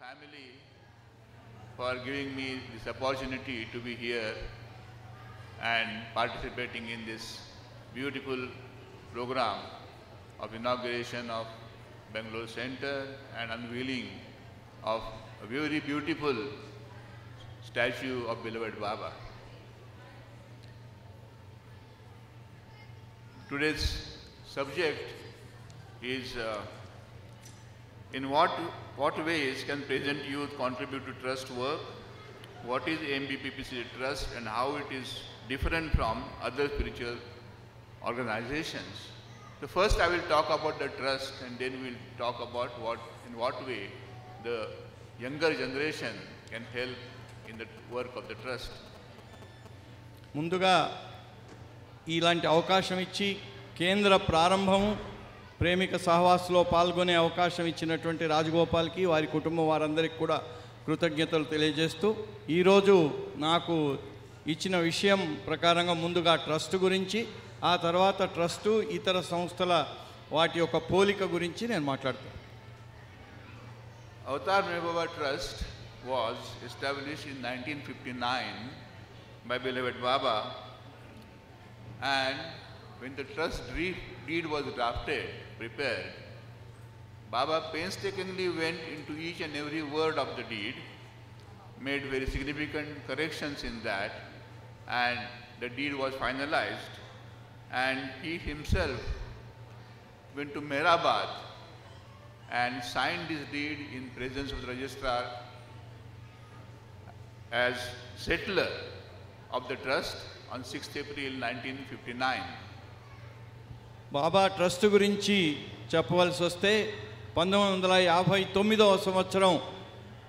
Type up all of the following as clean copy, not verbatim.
family for giving me this opportunity to be here and participating in this beautiful program of inauguration of Bangalore Center and unveiling of a very beautiful statue of beloved Baba. Today's subject is in what ways can present youth contribute to trust work? What is AMBPPC Trust and how it is different from other spiritual organizations? So first I will talk about the trust and then we'll talk about in what way the younger generation can help in the work of the trust. ముందుగా ఇలాంటి అవకాశం ఇచ్చి కేంద్ర ప్రారంభము ప్రేమిక సహవాసంలో పాల్గొనే అవకాశం ఇచ్చినటువంటి రాజగోపాల్కి వారి కుటుంబం వారందరికీ కూడా కృతజ్ఞతలు తెలియజేస్తూ ఈరోజు నాకు ఇచ్చిన విషయం ప్రకారంగా ముందుగా ట్రస్ట్ గురించి ఆ తర్వాత ట్రస్టు ఇతర సంస్థల వాటి యొక్క పోలిక గురించి నేను మాట్లాడతాను. Avatar Meher Baba Trust was established in 1959 by beloved Baba, and when the trust deed was prepared, Baba painstakingly went into each and every word of the deed, made very significant corrections in that, and the deed was finalized, and he himself went to Mehrabad and signed this deed in presence of the registrar as settler of the trust on 6th April 1959. Baba trust గురించి చెప్పవలసి వస్తే 1959వ సంవత్సరం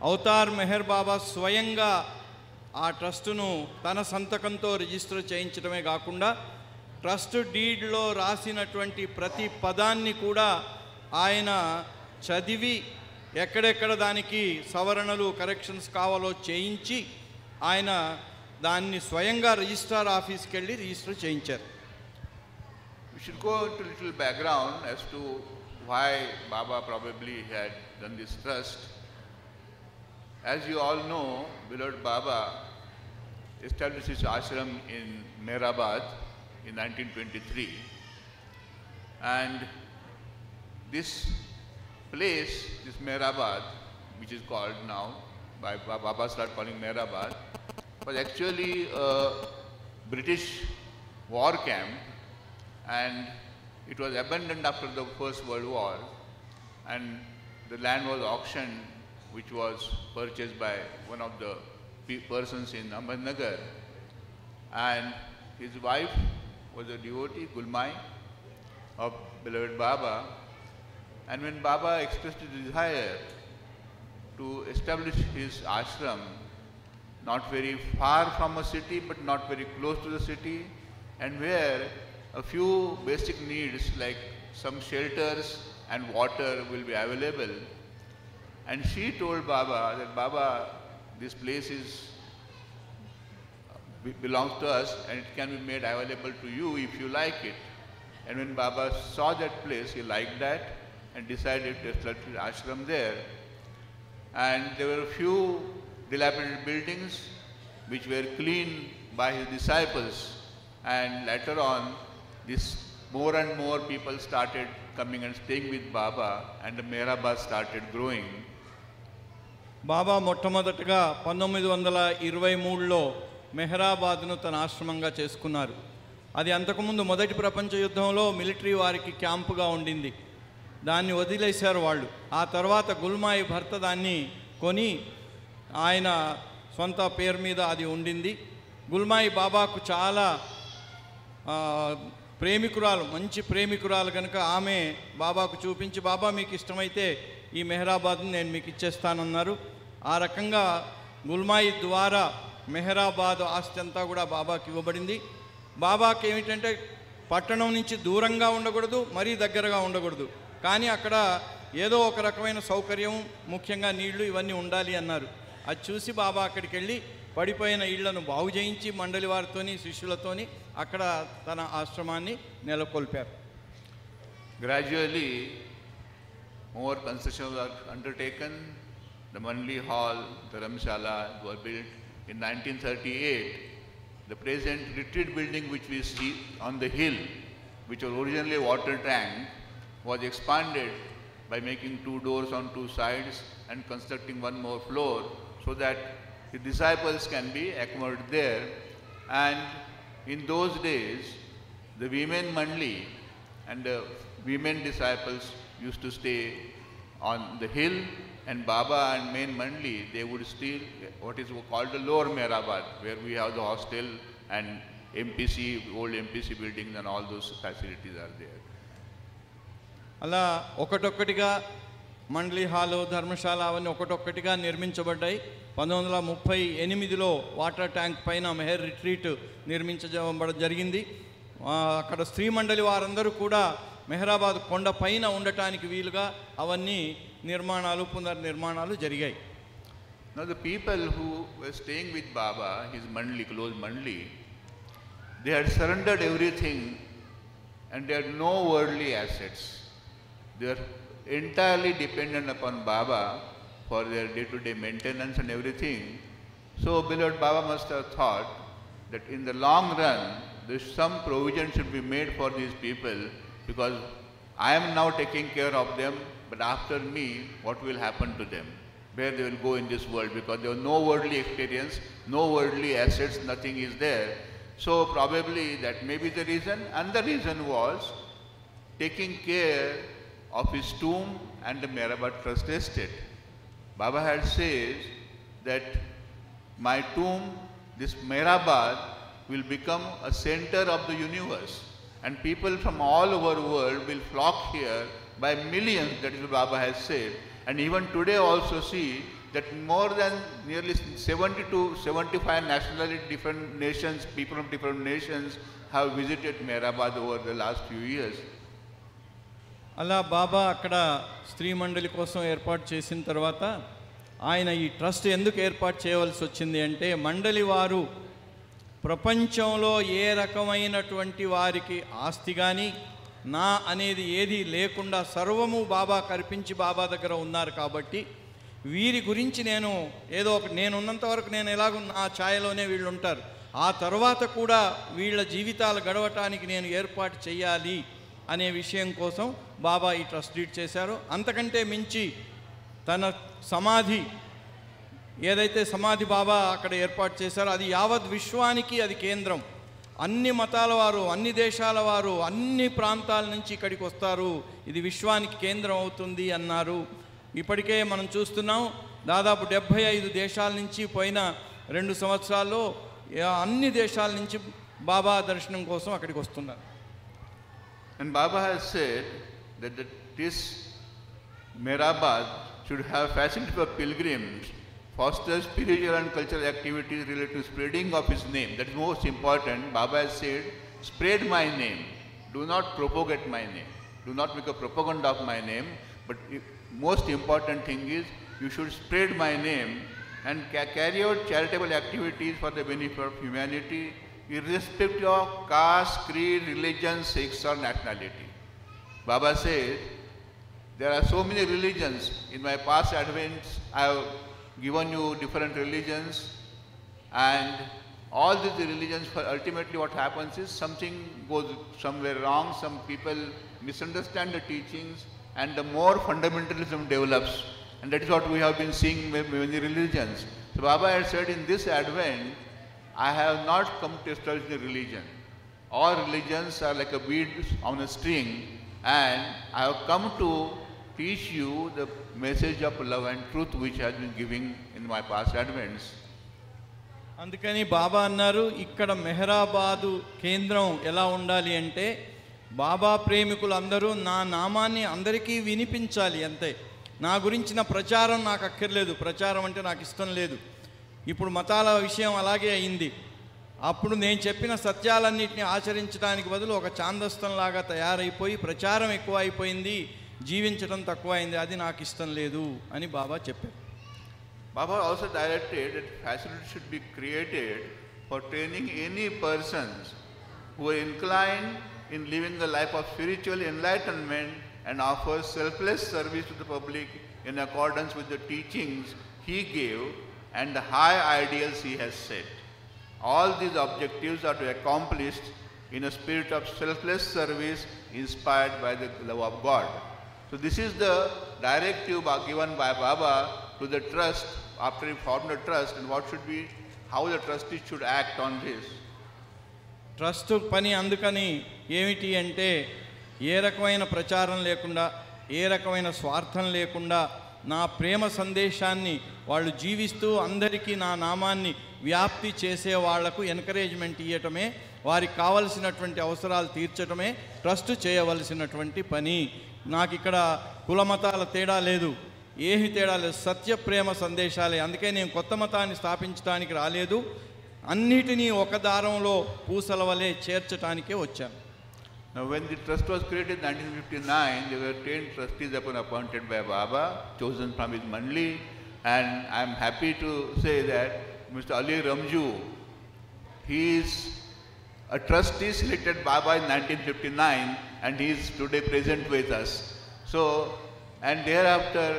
Avatar Meher బాబా స్వయంగా ఆ ట్రస్టును తన సంతకంతో register చేయించడమే కాకుండా trust డీడ్లో రాసినటువంటి ప్రతి పదాన్ని కూడా ఆయన చదివి ఎక్కడెక్కడ దానికి సవరణలు కరెక్షన్స్ కావాలో చేయించి ఆయన దాన్ని స్వయంగా రిజిస్ట్రార్ ఆఫీస్కి వెళ్ళి రిజిస్టర్ చేయించారు. We should go into a little background as to why Baba probably had done this trust. As you all know, beloved Baba established his ashram in Mehrabad in 1923, and this place, this Mehrabad, which is called now by Baba started calling Mehrabad, was actually a British war camp, and it was abandoned after the First World War, and the land was auctioned, which was purchased by one of the persons in Ahmednagar, and his wife was a devotee, Gulmai, of beloved Baba, and when Baba expressed his desire to establish his ashram not very far from a city but not very close to the city, and where a few basic needs like some shelters and water will be available. And she told Baba that, Baba, this place belongs to us and it can be made available to you if you like it. And when Baba saw that place, he liked that and decided to establish his ashram there. And there were a few dilapidated buildings which were cleaned by his disciples, and later on this more and more people started coming and staying with Baba, and the Mehrabad started growing. బాబా మొట్టమొదటగా 1923లో మెహరాబాద్ను తన ఆశ్రమంగా చేసుకున్నారు. అది అంతకుముందు మొదటి ప్రపంచ యుద్ధంలో military వారికి క్యాంపుగా ఉండింది. దాన్ని వదిలేశారు వాళ్ళు. ఆ తర్వాత గుల్మాయి భర్త దాన్ని కొని ఆయన సొంత పేరు మీద అది ఉండింది. గుల్మాయి బాబాకు చాలా ప్రేమికురాలు, మంచి ప్రేమికురాలు కనుక ఆమె బాబాకు చూపించి, బాబా మీకు ఇష్టమైతే ఈ మెహరాబాద్ని నేను మీకు ఇచ్చేస్తానన్నారు. ఆ రకంగా గుల్మాయి ద్వారా మెహరాబాద్ ఆస్తి అంతా కూడా బాబాకి ఇవ్వబడింది. బాబాకి ఏమిటంటే పట్టణం నుంచి దూరంగా ఉండకూడదు, మరీ దగ్గరగా ఉండకూడదు, కానీ అక్కడ ఏదో ఒక రకమైన సౌకర్యం, ముఖ్యంగా నీళ్లు ఇవన్నీ ఉండాలి అన్నారు. అది చూసి బాబా అక్కడికి వెళ్ళి పడిపోయిన ఇళ్లను బాగు చేయించి మండలి వారితోని శిష్యులతోని అక్కడ తన ఆశ్రమాన్ని నెలకొల్పారు. Gradually more concessions are undertaken the Mandli Hall, Dharamshala were built in 1938. The present retreat building which we see on the hill, which was originally a water tank, was expanded by making 2 doors on 2 sides and constructing 1 more floor so that the disciples can be accommodated there. And in those days, the women Mandli and the women disciples used to stay on the hill, and Baba and main Mandli, they would stay what is called the lower Mehrabad, where we have the hostel and MPC, old MPC buildings and all those facilities are there. అలా ఒకటొక్కటిగా మండలి hall Dharamshala అవన్నీ ఒకటొక్కటిగా నిర్మించబడ్డాయి. 1938లో water tank పైన Meher retreat నిర్మించబడ జరిగింది. అక్కడ స్త్రీ మండలి వారందరూ కూడా మెహరాబాద్ కొండ పైన ఉండటానికి వీలుగా అవన్నీ నిర్మాణాలు పునర్నిర్మాణాలు జరిగాయి. Now the people who were staying with Baba, his Mandli, close Mandli, they had surrendered everything and they had no worldly assets. They are entirely dependent upon Baba for their day-to-day maintenance and everything. So beloved, Baba must have thought that in the long run, some provision should be made for these people, because I am now taking care of them, but after me, what will happen to them? Where they will go in this world, because there was no worldly experience, no worldly assets, nothing is there. So probably that may be the reason, and the reason was taking care of his tomb and the Mehrabad Trust Estate. Baba had said that my tomb, this Mehrabad, will become a center of the universe, and people from all over the world will flock here by millions, that is what Baba has said. And even today also see that more than nearly 70 to 75 nationality, different nations, people of different nations have visited Mehrabad over the last few years. అలా బాబా అక్కడ స్త్రీ మండలి కోసం ఏర్పాటు చేసిన తర్వాత ఆయన ఈ ట్రస్ట్ ఎందుకు ఏర్పాటు చేయవలసి వచ్చింది అంటే, మండలి వారు ప్రపంచంలో ఏ రకమైనటువంటి వారికి ఆస్తి కానీ నా అనేది ఏది లేకుండా సర్వము బాబా కల్పించి బాబా దగ్గర ఉన్నారు కాబట్టి, వీరి గురించి నేను ఏదో ఒక నేనున్నంత వరకు నేను ఎలాగో నా ఛాయలోనే వీళ్ళు ఉంటారు, ఆ తర్వాత కూడా వీళ్ళ జీవితాలు గడవటానికి నేను ఏర్పాటు చేయాలి అనే విషయం కోసం బాబా ఈ ట్రస్ట్ డీడ్ చేశారు. అంతకంటే మించి తన సమాధి ఏదైతే సమాధి బాబా అక్కడ ఏర్పాటు చేశారో అది యావత్ విశ్వానికి అది కేంద్రం. అన్ని మతాల వారు, అన్ని దేశాల వారు, అన్ని ప్రాంతాల నుంచి ఇక్కడికి వస్తారు, ఇది విశ్వానికి కేంద్రం అవుతుంది అన్నారు. ఇప్పటికే మనం చూస్తున్నాం, దాదాపు 75 దేశాల నుంచి పోయిన 2 సంవత్సరాల్లో అన్ని దేశాల నుంచి బాబా దర్శనం కోసం అక్కడికి వస్తున్నారు. And Baba has said that this Mehrabad should have facility for pilgrims, foster spiritual and cultural activities related to spreading of his name. That is most important. Baba has said, spread my name. Do not propagate my name. Do not make a propaganda of my name. But most important thing is, you should spread my name and carry out charitable activities for the benefit of humanity, irrespective of caste, creed, religion, sex or nationality. Baba said, there are so many religions. In my past advents, I have given you different religions, and all these religions, ultimately what happens is something goes somewhere wrong, some people misunderstand the teachings, and the more fundamentalism develops. And that is what we have been seeing in many religions. So Baba had said, in this Advent, I have not come to establish the religion. All religions are like a bead on a string, and I have come to teach you the message of love and truth which has been given in my past Advents. అందుకని బాబా అన్నారు, ఇక్కడ మెహరాబాదు కేంద్రం ఎలా ఉండాలి అంటే, బాబా ప్రేమికులందరూ నా నామాన్ని అందరికీ వినిపించాలి అంతే. నా గురించిన ప్రచారం నాకు అక్కర్లేదు, ప్రచారం అంటే నాకు ఇష్టం లేదు. ఇప్పుడు మతాల విషయం అలాగే అయింది. అప్పుడు నేను చెప్పిన సత్యాలన్నింటినీ ఆచరించడానికి బదులు ఒక ఛాందస్తంలాగా తయారైపోయి ప్రచారం ఎక్కువ అయిపోయింది, జీవించడం తక్కువ అయింది, అది నాకు ఇష్టం లేదు అని బాబా చెప్పారు. Baba also directed that facilities should be created for training any persons who are inclined in living a life of spiritual enlightenment and offers selfless service to the public in accordance with the teachings he gave and the high ideals he has set. All these objectives are to be accomplished in a spirit of selfless service inspired by the love of God. So this is the directive given by Baba to the trust after he formed the trust, and what should be, how the trustees should act on this. Trust పని అందుకని ఏమిటి అంటే ఏ రకమైన ప్రచారం లేకుండా ఏ రకమైన స్వార్థం లేకుండా నా ప్రేమ సందేశాన్ని వాళ్ళు జీవిస్తూ అందరికీ నా నామాన్ని వ్యాప్తి చేసే వాళ్లకు ఎంకరేజ్మెంట్ ఇవ్వటమే, వారికి కావలసినటువంటి అవసరాలు తీర్చడమే ట్రస్ట్ చేయవలసినటువంటి పని. నాకు ఇక్కడ కులమతాల తేడా లేదు, ఏమి తేడా లేదు, సత్య ప్రేమ సందేశాలే. అందుకే నేను కొత్త మతాన్ని స్థాపించడానికి రాలేదు, అన్నిటినీ ఒక దారంలో పూసల వలె చేర్చడానికే వచ్చాను. Now when the trust was created in 1959, there were 10 trustees appointed by Baba, chosen from his Mandali, and I am happy to say that Mr. Ali Ramju, he is a trustee selected Baba in 1959, and he is today present with us. So, and thereafter,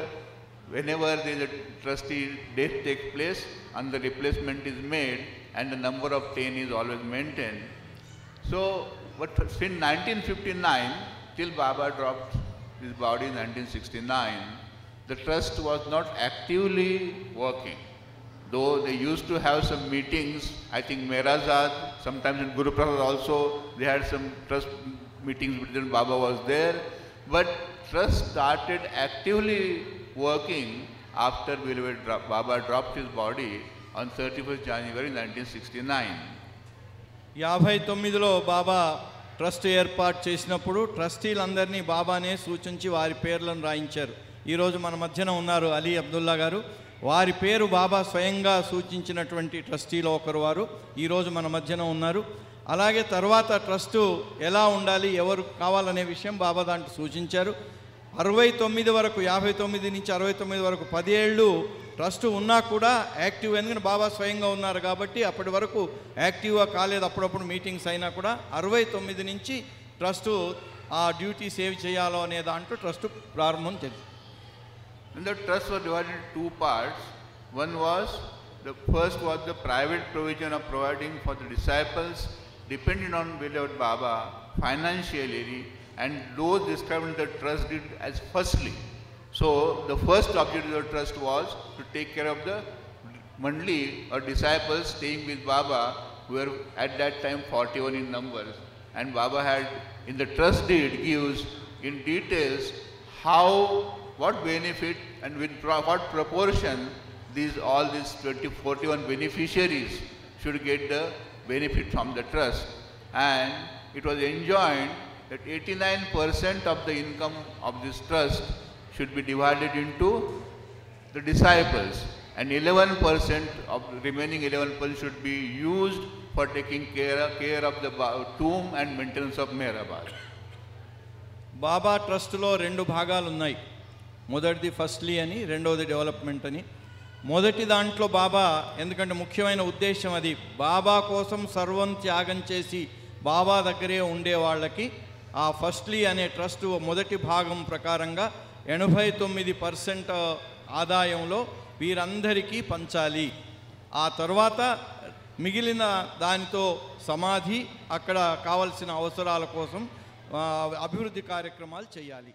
whenever there is a trustee death takes place and the replacement is made, and the number of 10 is always maintained. So, but since 1959 till Baba dropped his body in 1969, the trust was not actively working. Though they used to have some meetings, I think Merazad, sometimes in Guru Prasad also, they had some trust meetings when Baba was there. But trust started actively working after Baba dropped his body on 31st January 1969. 59లో Baba trust ఏర్పాటు చేసినప్పుడు ట్రస్టీలందరినీ బాబానే సూచించి వారి పేర్లను రాయించారు. ఈరోజు మన మధ్యన ఉన్నారు అలీ అబ్దుల్లా గారు, వారి పేరు బాబా స్వయంగా సూచించినటువంటి ట్రస్టీలో ఒకరు వారు ఈరోజు మన మధ్యన ఉన్నారు. అలాగే తర్వాత ట్రస్టు ఎలా ఉండాలి, ఎవరు కావాలనే విషయం బాబా దాంట్లో సూచించారు. 69 వరకు, 59 నుంచి 69 వరకు 10 ఏళ్ళు ట్రస్ట్ ఉన్నా కూడా యాక్టివ్, ఎందుకంటే బాబా స్వయంగా ఉన్నారు కాబట్టి అప్పటి వరకు యాక్టివ్గా కాలేదు. అప్పుడప్పుడు మీటింగ్స్ అయినా కూడా 69 నుంచి ట్రస్టు ఆ డ్యూటీ సేవ్ చేయాలో అనే దాంట్లో ట్రస్ట్ ప్రారంభం చేసింది. And the trust was divided into 2 parts. One was, the first was the private provision of providing for the disciples dependent on beloved Baba financially, and those described in the trust did as firstly. So the first objective of the trust was to take care of the Mandali or disciples staying with Baba, who were at that time 41 in numbers. And Baba had, in the trust deed, gives in details how, what benefit and with what proportion all these 41 beneficiaries should get the benefit from the trust. And it was enjoined that 89% of the income of this trust should be divided into the disciples, and 11% of the remaining 11% should be used for taking care of the tomb and maintenance of Mehrabad. బాబా ట్రస్ట్లో 2 భాగాలు ఉన్నాయి. మొదటిది firstly అని, రెండవది development అని. మొదటి దాంట్లో బాబా, ఎందుకంటే ముఖ్యమైన ఉద్దేశం అది, బాబా కోసం సర్వం త్యాగం చేసి బాబా దగ్గరే ఉండే వాళ్ళకి ఆ ఫస్ట్లీ అనే ట్రస్ట్ మొదటి భాగం ప్రకారంగా 89% ఆదాయంలో వీరందరికీ పంచాలి. ఆ తర్వాత మిగిలిన దానితో సమాధి, అక్కడ కావలసిన అవసరాల కోసం అభివృద్ధి కార్యక్రమాలు చేయాలి.